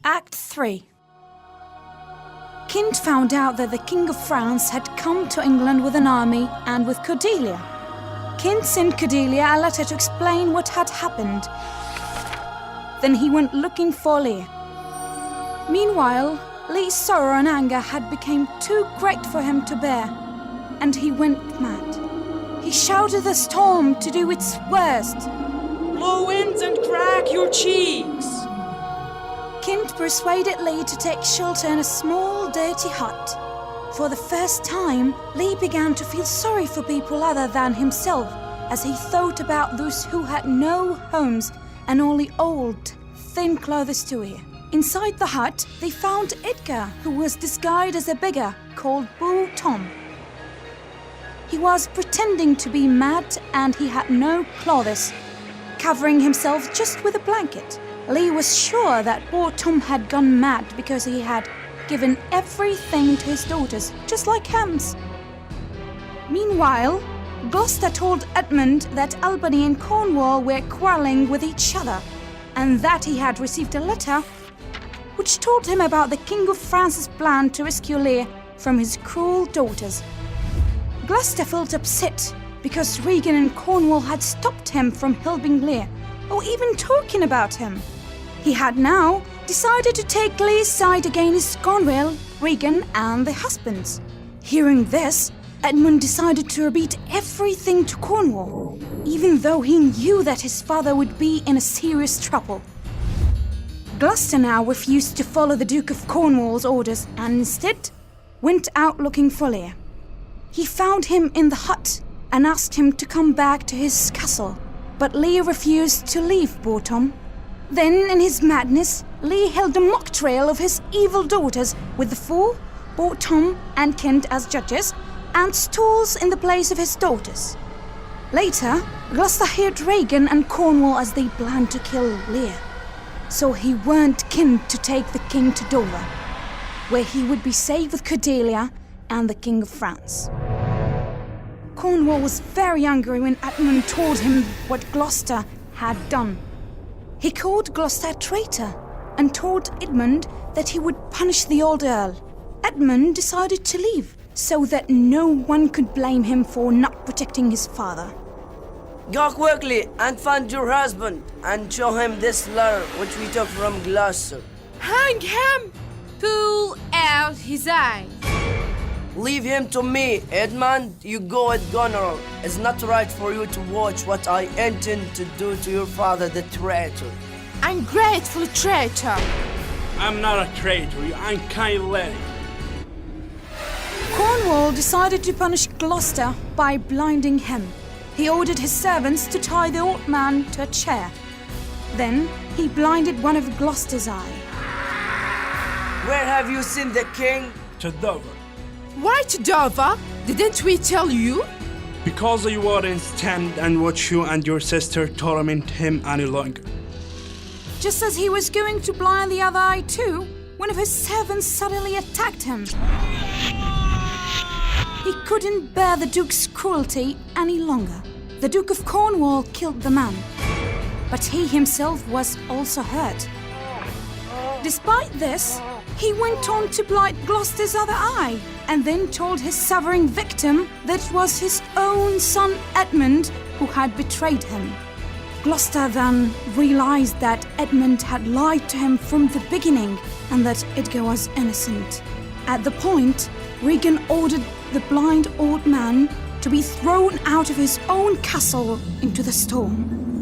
Act 3. Kent found out that the King of France had come to England with an army and with Cordelia. Kent sent Cordelia a letter to explain what had happened. Then he went looking for Lear. Meanwhile, Lear's sorrow and anger had become too great for him to bear, and he went mad. He shouted the storm to do its worst. Blow winds and crack your cheeks! Kent persuaded Lear to take shelter in a small, dirty hut. For the first time, Lear began to feel sorry for people other than himself, as he thought about those who had no homes and only old, thin clothes to wear. Inside the hut, they found Edgar, who was disguised as a beggar called Bull Tom. He was pretending to be mad and he had no clothes, covering himself just with a blanket. Lear was sure that poor Tom had gone mad because he had given everything to his daughters, just like Ham's. Meanwhile, Gloucester told Edmund that Albany and Cornwall were quarrelling with each other, and that he had received a letter which told him about the King of France's plan to rescue Lear from his cruel daughters. Gloucester felt upset because Regan and Cornwall had stopped him from helping Lear, or even talking about him. He had now decided to take Lear's side against Cornwall, Regan, and their husbands. Hearing this, Edmund decided to repeat everything to Cornwall, even though he knew that his father would be in a serious trouble. Gloucester now refused to follow the Duke of Cornwall's orders and instead went out looking for Lear. He found him in the hut and asked him to come back to his castle, but Lear refused to leave poor Tom. Then, in his madness, Lear held a mock trial of his evil daughters with the fool, poor Tom, and Kent as judges, and stalls in the place of his daughters. Later, Gloucester heard Regan and Cornwall as they planned to kill Lear. So he warned Kent to take the king to Dover, where he would be safe with Cordelia and the King of France. Cornwall was very angry when Edmund told him what Gloucester had done. He called Gloucester a traitor and told Edmund that he would punish the old earl. Edmund decided to leave so that no one could blame him for not protecting his father. Go quickly and find your husband and show him this letter which we took from Gloucester. Hang him! Pull out his eyes. Leave him to me, Edmund. You go with Goneril. It's not right for you to watch what I intend to do to your father, the traitor. Ungrateful traitor! I'm not a traitor, you unkind lady. Cornwall decided to punish Gloucester by blinding him. He ordered his servants to tie the old man to a chair. Then he blinded one of Gloucester's eyes. Where have you seen the king? To Dover. Why to Dover? Didn't we tell you? Because you wouldn't stand and watch you and your sister torment him any longer. Just as he was going to blind the other eye too, one of his servants suddenly attacked him. He couldn't bear the Duke's cruelty any longer. The Duke of Cornwall killed the man, but he himself was also hurt. Despite this, he went on to blind Gloucester's other eye, and then told his suffering victim that it was his own son Edmund who had betrayed him. Gloucester then realized that Edmund had lied to him from the beginning and that Edgar was innocent. At the point, Regan ordered the blind old man to be thrown out of his own castle into the storm.